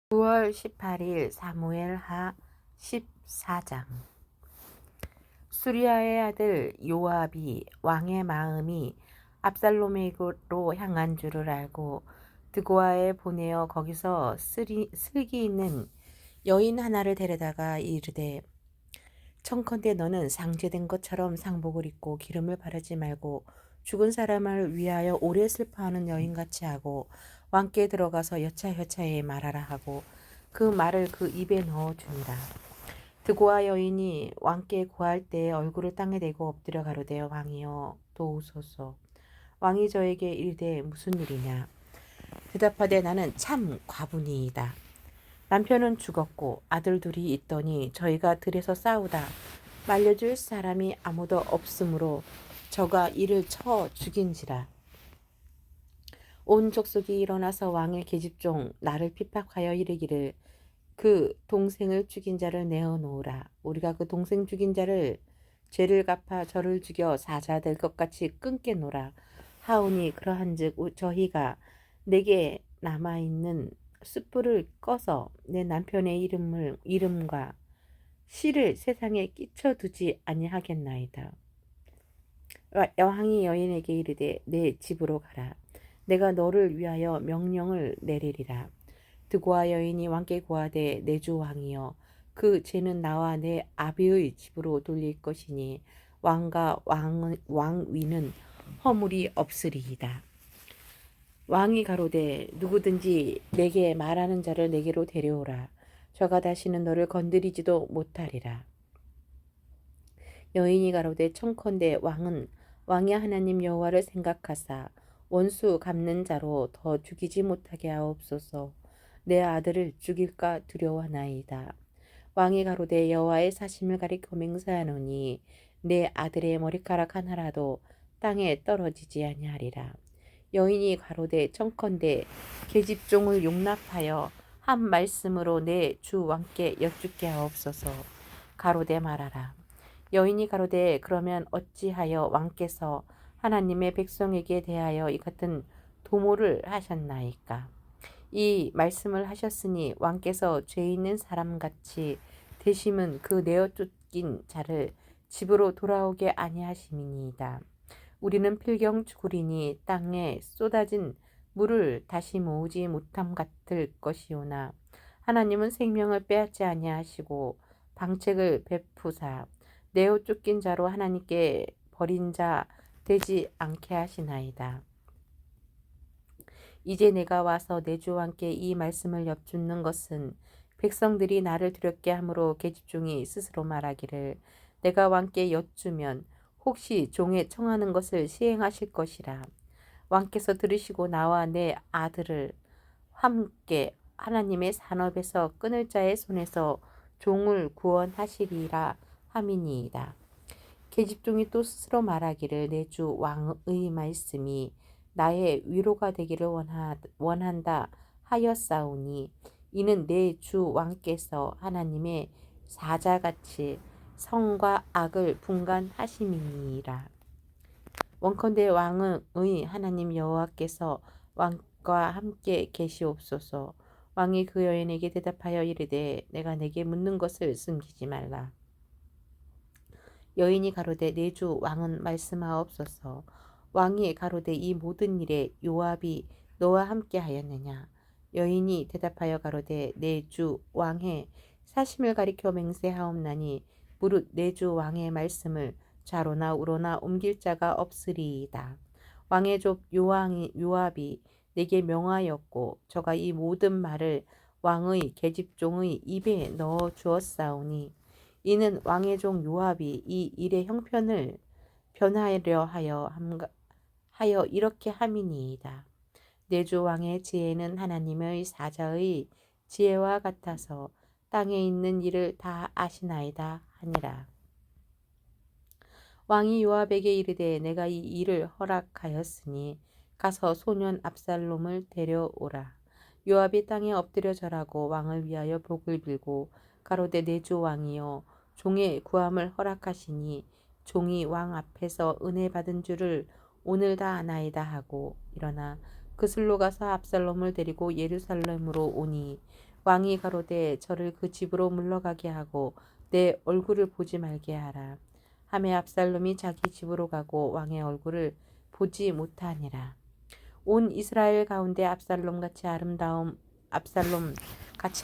9월 18일 사무엘하 14장. 수리아의 아들 요압이 왕의 마음이 압살롬에게로 향한 줄을 알고 드고아에 보내어 거기서 슬기 있는 여인 하나를 데려다가 이르되, 청컨대 너는 상제된 것처럼 상복을 입고 기름을 바르지 말고 죽은 사람을 위하여 오래 슬퍼하는 여인같이 하고 왕께 들어가서 여차여차히 말하라 하고 그 말을 그 입에 넣어 주니라. 드고아 여인이 왕께 구할 때에 얼굴을 땅에 대고 엎드려 가로되, 왕이여 도우소서. 왕이 저에게 이르되, 무슨 일이냐? 대답하되, 나는 참 과부니이다. 남편은 죽었고 아들 둘이 있더니 저희가 들에서 싸우다 말려줄 사람이 아무도 없으므로 저가 이를 쳐 죽인지라. 온 족속이 일어나서 왕의 계집종 나를 핍박하여 이르기를, 그 동생을 죽인 자를 내어 놓으라. 우리가 그 동생 죽인 자를 죄를 갚아 저를 죽여 사자 될 것 같이 끊게노라 하오니, 그러한즉 저희가 내게 남아있는 숯불을 꺼서 내 남편의 이름과 씨를 세상에 끼쳐두지 아니하겠나이다. 왕이 여인에게 이르되, 내 집으로 가라. 내가 너를 위하여 명령을 내리리라. 드고아 여인이 왕께 고하되, 내 주 왕이여, 그 죄는 나와 내 아비의 집으로 돌릴 것이니 왕과 왕위는 허물이 없으리이다. 왕이 가로되, 누구든지 내게 말하는 자를 내게로 데려오라. 저가 다시는 너를 건드리지도 못하리라. 여인이 가로되, 청컨대 왕의 하나님 여호와를 생각하사 원수 갚는 자로 더 죽이지 못하게 하옵소서. 내 아들을 죽일까 두려워하나이다. 왕이 가로되, 여호와의 사심을 가리켜 맹세하노니 내 아들의 머리카락 하나라도 땅에 떨어지지 아니하리라. 여인이 가로되, 청컨대 계집종을 용납하여 한 말씀으로 내 주 왕께 여쭙게 하옵소서. 가로되, 말하라. 여인이 가로되, 그러면 어찌하여 왕께서 하나님의 백성에게 대하여 이 같은 도모를 하셨나이까? 이 말씀을 하셨으니 왕께서 죄 있는 사람같이 되심은 그 내어 쫓긴 자를 집으로 돌아오게 아니하심이니이다. 우리는 필경 죽으리니 땅에 쏟아진 물을 다시 모으지 못함 같을 것이오나, 하나님은 생명을 빼앗지 아니하시고 방책을 베푸사 내어 쫓긴 자로 하나님께 버린 자 되지 않게 하시나이다. 이제 내가 와서 내 주 왕께 이 말씀을 엽줍는 것은 백성들이 나를 두렵게 함으로 계집종이 스스로 말하기를, 내가 왕께 여쭈면 혹시 종의 청하는 것을 시행하실 것이라. 왕께서 들으시고 나와 내 아들을 함께 하나님의 산업에서 끊을 자의 손에서 종을 구원하시리라 함이니이다. 계집종이 또 스스로 말하기를, 내 주 왕의 말씀이 나의 위로가 되기를 원한다 하였사오니, 이는 내 주 왕께서 하나님의 사자같이 성과 악을 분간하심이니라. 원컨대 왕의 하나님 여호와께서 왕과 함께 계시옵소서. 왕이 그 여인에게 대답하여 이르되, 내가 내게 묻는 것을 숨기지 말라. 여인이 가로되, 내 주 왕은 말씀하옵소서. 왕이 가로되, 이 모든 일에 요압이 너와 함께 하였느냐? 여인이 대답하여 가로되, 내 주 왕의 사심을 가리켜 맹세하옵나니 무릇 내 주 왕의 말씀을 좌로나 우로나 옮길 자가 없으리이다. 왕의 족 요압이 내게 명하였고 저가 이 모든 말을 왕의 계집종의 입에 넣어 주었사오니, 이는 왕의 종 요압이 이 일의 형편을 변하려 하여 이렇게 함이니이다. 내 주 왕의 지혜는 하나님의 사자의 지혜와 같아서 땅에 있는 일을 다 아시나이다 하니라. 왕이 요압에게 이르되, 내가 이 일을 허락하였으니 가서 소년 압살롬을 데려오라. 요압이 땅에 엎드려 절하고 왕을 위하여 복을 빌고 가로되, 내 주 왕이여, 종의 구함을 허락하시니 종이 왕 앞에서 은혜 받은 줄을 오늘 다 아나이다 하고 일어나 그슬로 가서 압살롬을 데리고 예루살렘으로 오니, 왕이 가로되 저를 그 집으로 물러가게 하고 내 얼굴을 보지 말게 하라. 하매 압살롬이 자기 집으로 가고 왕의 얼굴을 보지 못하니라. 온 이스라엘 가운데 압살롬 같이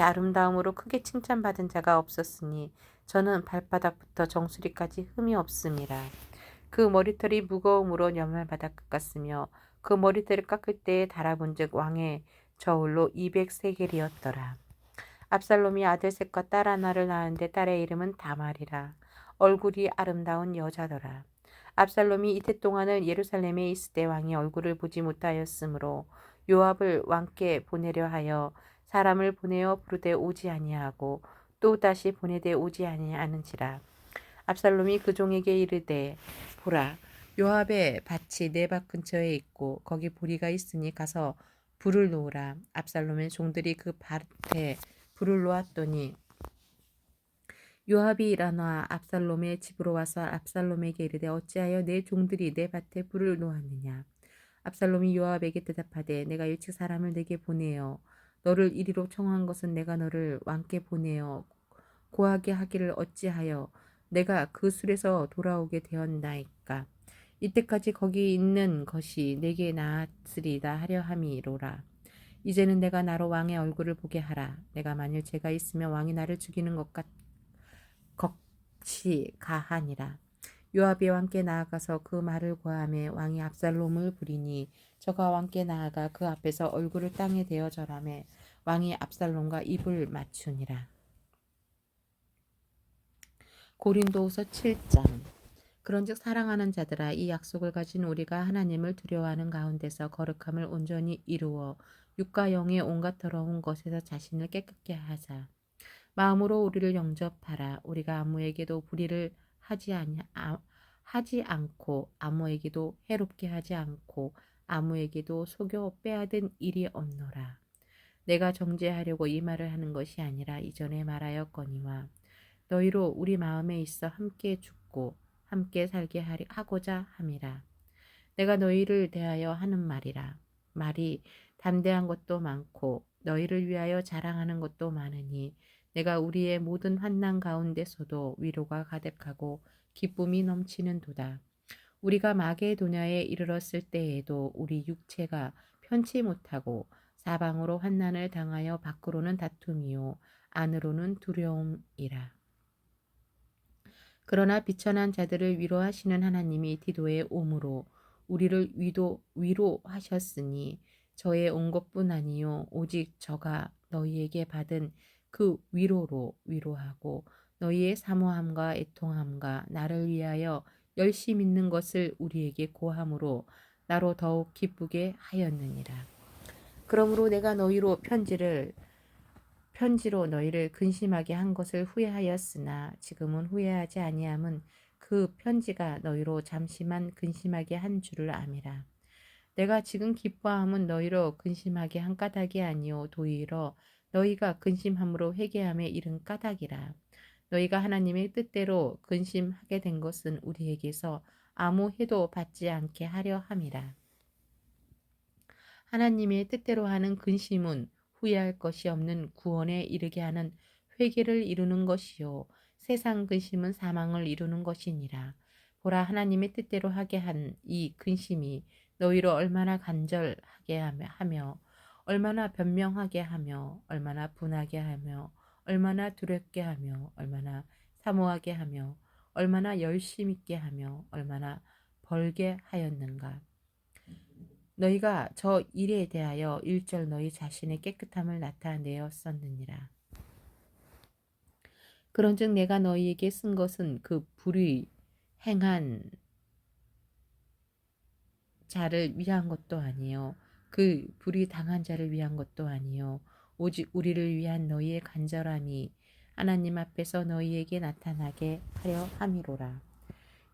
아름다움으로 크게 칭찬받은 자가 없었으니 저는 발바닥부터 정수리까지 흠이 없음이라. 그 머리털이 무거움으로 연말바닥 같았으며 그 머리털을 깎을 때에 달아본즉 왕의 저울로 200세겔이었더라. 압살롬이 아들 셋과 딸 하나를 낳았는데 딸의 이름은 다말이라. 얼굴이 아름다운 여자더라. 압살롬이 이태 동안을 예루살렘에 있을 때 왕이 얼굴을 보지 못하였으므로 요압을 왕께 보내려 하여 사람을 보내어 부르되 오지 아니하고 또 다시 보내되 오지 아니하는지라. 압살롬이 그 종에게 이르되 보라, 요압의 밭이 내 밭 근처에 있고 거기 보리가 있으니 가서 불을 놓으라. 압살롬의 종들이 그 밭에 불을 놓았더니 요압이 일어나 압살롬의 집으로 와서 압살롬에게 이르되 어찌하여 내 종들이 내 밭에 불을 놓았느냐. 압살롬이 요압에게 대답하되 내가 일찍 사람을 내게 보내어 너를 이리로 청한 것은 내가 너를 왕께 보내어 고하게 하기를 어찌하여 내가 그 술에서 돌아오게 되었나이까. 이때까지 거기 있는 것이 내게 나았으리다 하려 함이로라. 이제는 내가 나로 왕의 얼굴을 보게 하라. 내가 만일 죄가 있으면 왕이 나를 죽이는 것이 가하니라. 요압이 왕께 나아가서 그 말을 고하매 왕이 압살롬을 부리니 저가 왕께 나아가 그 앞에서 얼굴을 땅에 대어 절하매 왕이 압살롬과 입을 맞추니라. 고린도후서 7장. 그런즉 사랑하는 자들아, 이 약속을 가진 우리가 하나님을 두려워하는 가운데서 거룩함을 온전히 이루어 육과 영의 온갖 더러운 것에서 자신을 깨끗게 하자. 마음으로 우리를 영접하라. 우리가 아무에게도 불의를 하지 않고 아무에게도 해롭게 하지 않고 아무에게도 속여 빼앗은 일이 없노라. 내가 정죄하려고 이 말을 하는 것이 아니라 이전에 말하였거니와 너희로 우리 마음에 있어 함께 죽고 함께 살게 하고자 함이라. 내가 너희를 대하여 하는 말이라. 말이 담대한 것도 많고 너희를 위하여 자랑하는 것도 많으니 내가 우리의 모든 환난 가운데서도 위로가 가득하고 기쁨이 넘치는 도다. 우리가 마게도냐에 이르렀을 때에도 우리 육체가 편치 못하고 사방으로 환난을 당하여 밖으로는 다툼이요 안으로는 두려움이라. 그러나 비천한 자들을 위로하시는 하나님이 디도에 오므로 우리를 위로하셨으니 저의 온 것뿐 아니요 오직 저가 너희에게 받은 그 위로로 위로하고 너희의 사모함과 애통함과 나를 위하여 열심히 있는 것을 우리에게 고함으로 나로 더욱 기쁘게 하였느니라. 그러므로 내가 너희로 편지로 너희를 근심하게 한 것을 후회하였으나 지금은 후회하지 아니함은 그 편지가 너희로 잠시만 근심하게 한 줄을 암이라. 내가 지금 기뻐함은 너희로 근심하게 한 까닭이 아니요 도리어 너희가 근심함으로 회개함에 이른 까닭이라. 너희가 하나님의 뜻대로 근심하게 된 것은 우리에게서 아무 해도 받지 않게 하려 함이라. 하나님의 뜻대로 하는 근심은 후회할 것이 없는 구원에 이르게 하는 회개를 이루는 것이요 세상 근심은 사망을 이루는 것이니라. 보라, 하나님의 뜻대로 하게 한 이 근심이 너희로 얼마나 간절하게 하며 얼마나 변명하게 하며 얼마나 분하게 하며 얼마나 두렵게 하며 얼마나 사모하게 하며 얼마나 열심 있게 하며 얼마나 벌게 하였는가. 너희가 저 일에 대하여 일절 너희 자신의 깨끗함을 나타내었었느니라. 그런즉 내가 너희에게 쓴 것은 그 불의 행한 자를 위한 것도 아니요 그 불의 당한 자를 위한 것도 아니요 오직 우리를 위한 너희의 간절함이 하나님 앞에서 너희에게 나타나게 하려 함이로라.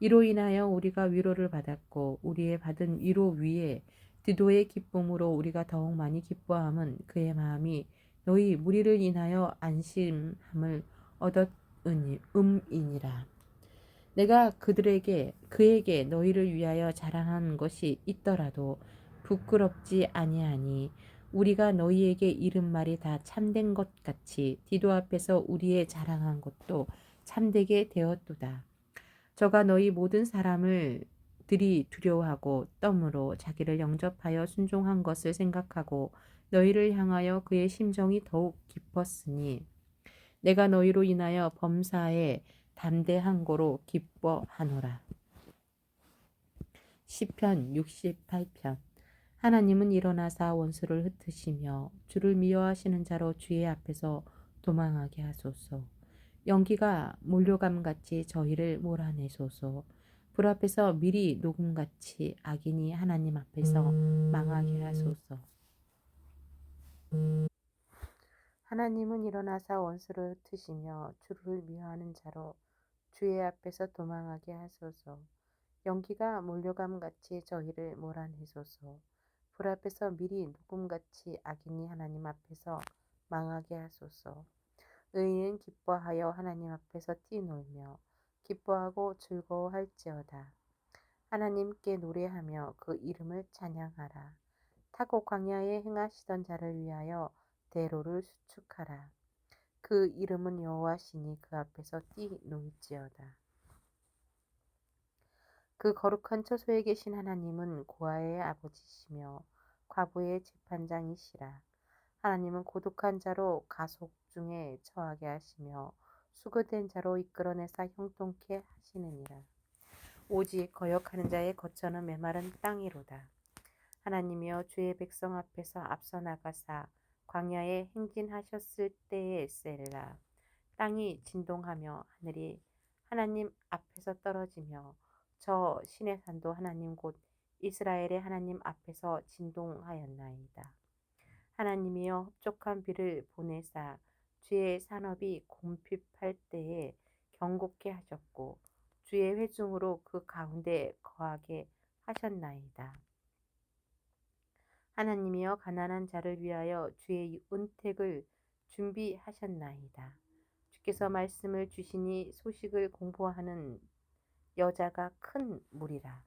이로 인하여 우리가 위로를 받았고 우리의 받은 위로 위에 디도의 기쁨으로 우리가 더욱 많이 기뻐함은 그의 마음이 너희 무리를 인하여 안심함을 얻었음이니라. 내가 그에게 너희를 위하여 자랑하는 것이 있더라도 부끄럽지 아니하니 우리가 너희에게 이른 말이 다 참된 것 같이 디도 앞에서 우리의 자랑한 것도 참되게 되었도다. 저가 너희 모든 사람을 들이 두려워하고 덤으로 자기를 영접하여 순종한 것을 생각하고 너희를 향하여 그의 심정이 더욱 깊었으니 내가 너희로 인하여 범사에 담대한 고로 기뻐하노라. 시편 68편. 하나님은 일어나사 원수를 흩으시며 주를 미워하시는 자로 주의 앞에서 도망하게 하소서. 연기가 몰려감같이 저희를 몰아내소서. 불 앞에서 미리 녹음같이 악인이 하나님 앞에서 망하게 하소서. 하나님은 일어나사 원수를 흩으시며 주를 미워하는 자로 주의 앞에서 도망하게 하소서. 연기가 몰려감같이 저희를 몰아내소서. 불 앞에서 미리 녹음같이 악인이 하나님 앞에서 망하게 하소서. 의인은 기뻐하여 하나님 앞에서 뛰놀며 기뻐하고 즐거워할지어다. 하나님께 노래하며 그 이름을 찬양하라. 타고 광야에 행하시던 자를 위하여 대로를 수축하라. 그 이름은 여호와시니 그 앞에서 뛰놀지어다. 그 거룩한 처소에 계신 하나님은 고아의 아버지시며 과부의 재판장이시라. 하나님은 고독한 자로 가속 중에 처하게 하시며 수고된 자로 이끌어내사 형통케 하시느니라. 오직 거역하는 자의 거처는 메마른 땅이로다. 하나님이여 주의 백성 앞에서 앞서 나가사 광야에 행진하셨을 때에 셀라. 땅이 진동하며 하늘이 하나님 앞에서 떨어지며 저 신의 산도 하나님 곧 이스라엘의 하나님 앞에서 진동하였나이다. 하나님이여 흡족한 비를 보내사 주의 산업이 곰핍할 때에 경고케 하셨고 주의 회중으로 그 가운데 거하게 하셨나이다. 하나님이여 가난한 자를 위하여 주의 은택을 준비하셨나이다. 주께서 말씀을 주시니 소식을 공포하는 여자가 큰 무리라.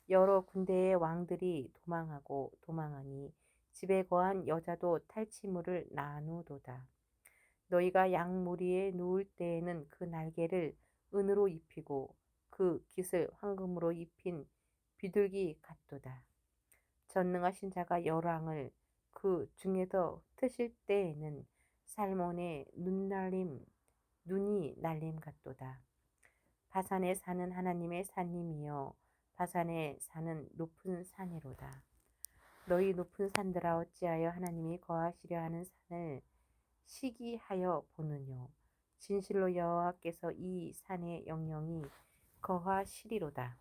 여러 군대의 왕들이 도망하고 도망하니 집에 거한 여자도 탈취물을 나누도다. 너희가 양 무리에 누울 때에는 그 날개를 은으로 입히고 그 깃을 황금으로 입힌 비둘기 같도다. 전능하신 자가 열왕을 그 중에서 흩으실 때에는 살몬의 눈이 날림 같도다. 바산에 사는 하나님의 산님이여 바산에 사는 높은 산이로다. 너희 높은 산들아 어찌하여 하나님이 거하시려 하는 산을 시기하여 보느뇨. 진실로 여호와께서 이 산에 영영히 거하시리로다.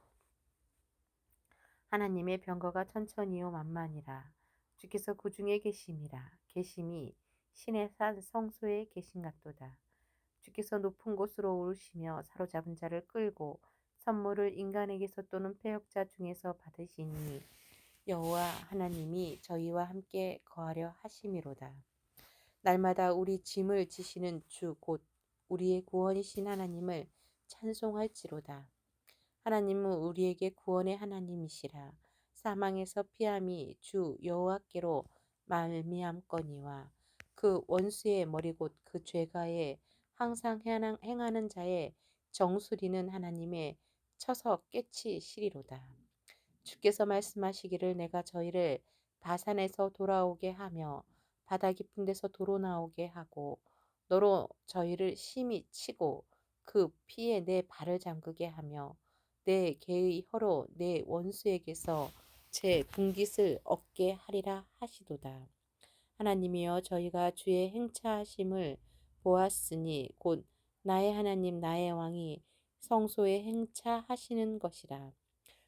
하나님의 병거가 천천히요 만만이라. 주께서 그 중에 계심이라. 계심이 신의 산 성소에 계신 같도다. 주께서 높은 곳으로 오르시며 사로잡은 자를 끌고 선물을 인간에게서 또는 패역자 중에서 받으시니 여호와 하나님이 저희와 함께 거하려 하심이로다. 날마다 우리 짐을 지시는 주 곧 우리의 구원이신 하나님을 찬송할지로다. 하나님은 우리에게 구원의 하나님이시라. 사망에서 피함이 주 여호와께로 말미암거니와 그 원수의 머리 곧 그 죄가에 항상 행하는 자의 정수리는 하나님의 쳐서 깨치시리로다. 주께서 말씀하시기를 내가 저희를 바산에서 돌아오게 하며 바다 깊은 데서 도로 나오게 하고 너로 저희를 심히 치고 그 피에 내 발을 잠그게 하며 내 개의 혀로 내 원수에게서 제 분깃을 얻게 하리라 하시도다. 하나님이여 저희가 주의 행차하심을 보았으니 곧 나의 하나님 나의 왕이 성소에 행차하시는 것이라.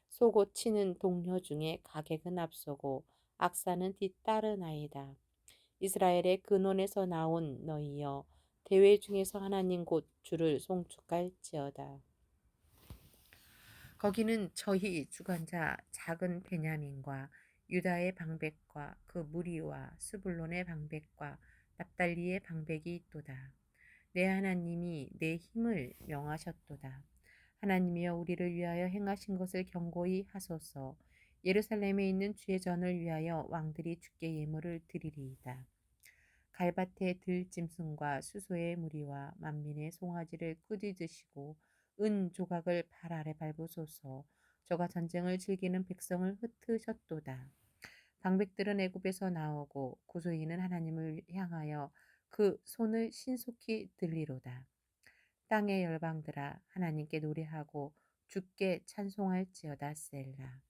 소고치는 동료 중에 가객은 앞서고 악사는 뒤따르나이다. 이스라엘의 근원에서 나온 너희여 대회 중에서 하나님 곧 주를 송축할지어다. 거기는 저희 주관자 작은 베냐민과 유다의 방백과 그 무리와 스불론의 방백과 납달리의 방백이 있도다. 내 하나님이 내 힘을 명하셨도다. 하나님이여 우리를 위하여 행하신 것을 경고히 하소서. 예루살렘에 있는 주의 전을 위하여 왕들이 주께 예물을 드리리이다. 갈밭의 들짐승과 수소의 무리와 만민의 송아지를 꾸짖으시고 은 조각을 발 아래 밟으소서. 저가 전쟁을 즐기는 백성을 흩으셨도다. 방백들은 애굽에서 나오고 구소인은 하나님을 향하여 그 손을 신속히 들리로다. 땅의 열방들아 하나님께 노래하고 주께 찬송할지어다 셀라.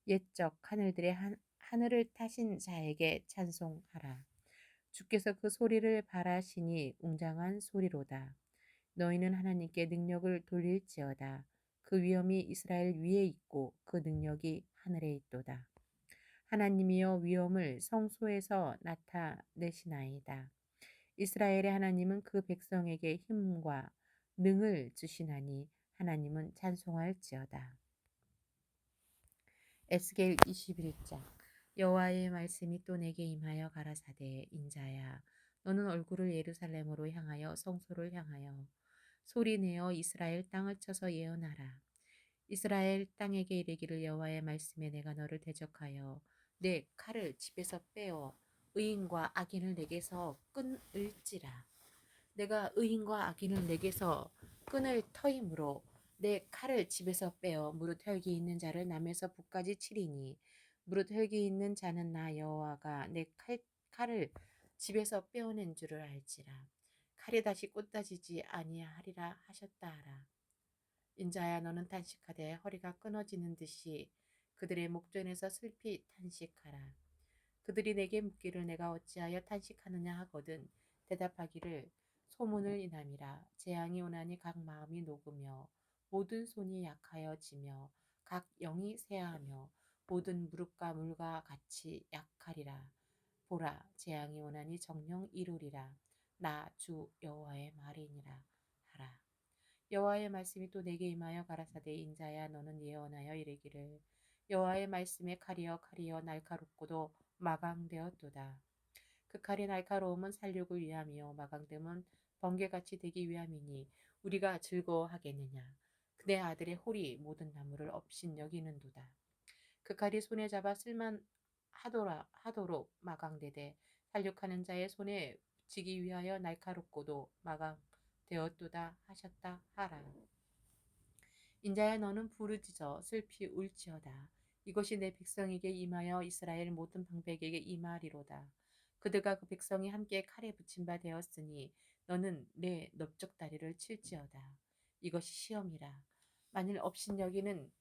옛적 하늘들의 하늘을 타신 자에게 찬송하라. 주께서 그 소리를 바라시니 웅장한 소리로다. 너희는 하나님께 능력을 돌릴지어다. 그 위엄이 이스라엘 위에 있고 그 능력이 하늘에 있도다. 하나님이여 위엄을 성소에서 나타내시나이다. 이스라엘의 하나님은 그 백성에게 힘과 능을 주시나니 하나님은 찬송할지어다. 에스겔 21장. 여호와의 말씀이 또 내게 임하여 가라사대 인자야 너는 얼굴을 예루살렘으로 향하여 성소를 향하여 소리내어 이스라엘 땅을 쳐서 예언하라. 이스라엘 땅에게 이르기를 여호와의 말씀에 내가 너를 대적하여 내 칼을 집에서 빼어 의인과 악인을 내게서 끊을지라. 내가 의인과 악인을 내게서 끈을 터임으로 내 칼을 집에서 빼어 무릇 혈기 있는 자를 남에서 북까지 치리니 무릇 혈기 있는 자는 나 여호와가 내 칼을 집에서 빼어낸 줄을 알지라. 칼이 다시 꽂다지지 아니하리라 하셨다 하라. 인자야 너는 탄식하되 허리가 끊어지는 듯이 그들의 목전에서 슬피 탄식하라. 그들이 내게 묻기를 내가 어찌하여 탄식하느냐 하거든 대답하기를 소문을 인함이라. 재앙이 오나니 각 마음이 녹으며 모든 손이 약하여지며 각 영이 쇠하며 모든 무릎과 물과 같이 약하리라. 보라 재앙이 오나니 정령 이루리라. 나 주 여호와의 말이니라 하라. 여호와의 말씀이 또 내게 임하여 가라사대 인자야 너는 예언하여 이르기를 여호와의 말씀에 칼이여 날카롭고도 마강되었도다. 그 칼의 날카로움은 살육을 위함이요 마강됨은 번개같이 되기 위함이니 우리가 즐거워하겠느냐. 내 아들의 홀이 모든 나무를 업신여기는도다. 그 칼이 손에 잡아 쓸만하도록 마강되되 살육하는 자의 손에 붙이기 위하여 날카롭고도 마강되었도다 하셨다 하라. 인자야 너는 부르짖어 슬피 울지어다. 이것이 내 백성에게 임하여 이스라엘 모든 방백에게 임하리로다. 그들과 그 백성이 함께 칼에 붙임 바 되었으니 너는 내 넓적다리를 칠지어다. 이것이 시험이라. 만일 업신여기는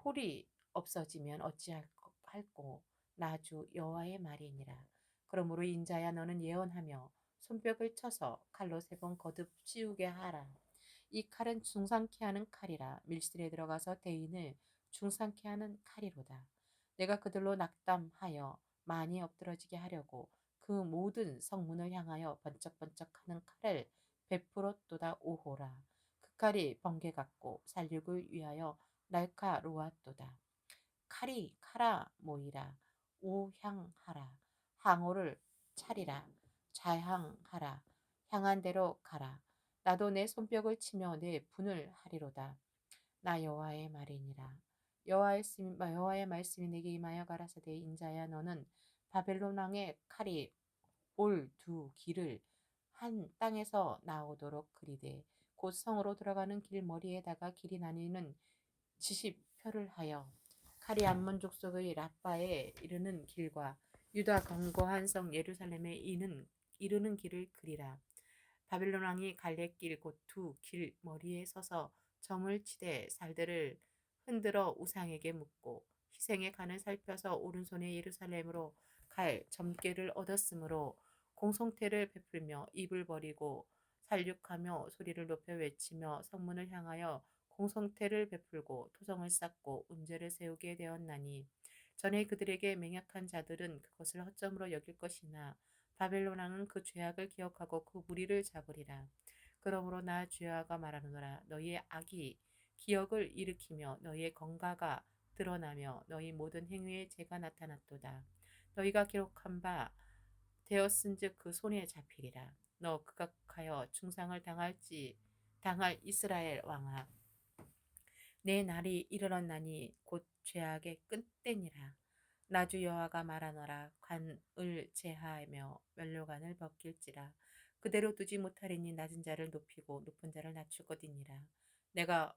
홀이 없어지면 어찌할꼬 나 주 여호와의 말이니라. 그러므로 인자야 너는 예언하며 손뼉을 쳐서 칼로 3번 거듭 씌우게 하라. 이 칼은 중상케 하는 칼이라. 밀실에 들어가서 대인을 중상케 하는 칼이로다. 내가 그들로 낙담하여 많이 엎드러지게 하려고 그 모든 성문을 향하여 번쩍번쩍하는 칼을 베풀었도다 오호라. 그 칼이 번개 같고 살육을 위하여 날카로웠도다. 칼이 칼아 모이라. 오향하라. 항오를 차리라. 좌향하라. 향한 대로 가라. 나도 내 손뼉을 치며 내 분을 하리로다. 나 여호와의 말이니라. 여호와의 말씀이 내게 임하여 가라사대 인자야 너는 바벨론 왕의 칼이 올 두 길을 한 땅에서 나오도록 그리되 곧 성으로 들어가는 길 머리에다가 길이 나뉘는 지시표를 하여 칼이 암몬 족속의 라빠에 이르는 길과 유다 견고한 성 예루살렘에 이르는 길을 그리라. 바벨론 왕이 갈래길 곧 두 길 머리에 서서 점을 치되 살들을 흔들어 우상에게 묻고 희생의 간을 살펴서 오른손에 예루살렘으로 갈 점괘를 얻었으므로 공성태를 베풀며 입을 버리고 살육하며 소리를 높여 외치며 성문을 향하여 공성태를 베풀고 토성을 쌓고 운제를 세우게 되었나니 전에 그들에게 맹약한 자들은 그것을 허점으로 여길 것이나 바벨론 왕은 그 죄악을 기억하고 그 무리를 잡으리라. 그러므로 나 주여가 말하노라. 너희의 악이 기억을 일으키며 너희의 건가가 드러나며 너희 모든 행위의 죄가 나타났도다. 너희가 기록한 바 되었은즉 그 손에 잡히리라. 너 극악하여 중상을 당할 이스라엘 왕아 내 날이 이르렀나니 곧 죄악의 끝때니라. 나주 여호와가 말하노라. 관을 제하며 면류관을 벗길지라. 그대로 두지 못하리니 낮은 자를 높이고 높은 자를 낮추거니와. 내가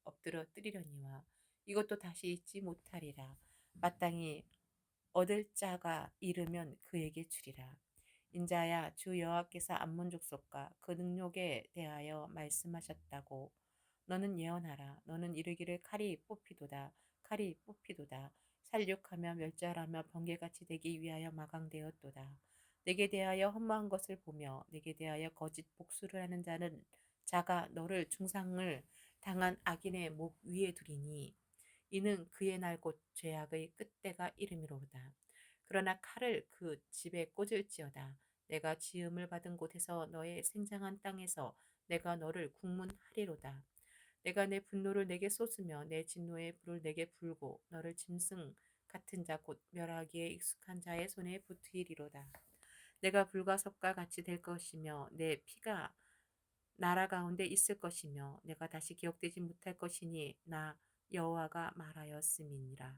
엎드러뜨리려니와 이것도 다시 잊지 못하리라. 마땅히 얻을 자가 이르면 그에게 주리라. 인자야, 주 여호와께서 암몬 족속과 그 능력에 대하여 말씀하셨다고 너는 예언하라. 너는 이르기를 칼이 뽑히도다. 칼이 뽑히도다. 살육하며 멸절하며 번개같이 되기 위하여 마강되었도다. 내게 대하여 허무한 것을 보며 내게 대하여 거짓 복수를 하는 자가 너를 중상을 당한 악인의 목 위에 두리니 이는 그의 날 곧 죄악의 끝때가 이름이로다. 그러나 칼을 그 집에 꽂을지어다. 내가 지음을 받은 곳에서 너의 생장한 땅에서 내가 너를 국문하리로다. 내가 내 분노를 내게 쏟으며 내 진노의 불을 내게 불고 너를 짐승 같은 자 곧 멸하기에 익숙한 자의 손에 붙이리로다. 내가 불과 섭과 같이 될 것이며 내 피가 나라 가운데 있을 것이며 내가 다시 기억되지 못할 것이니 나 여호와가 말하였음이니라.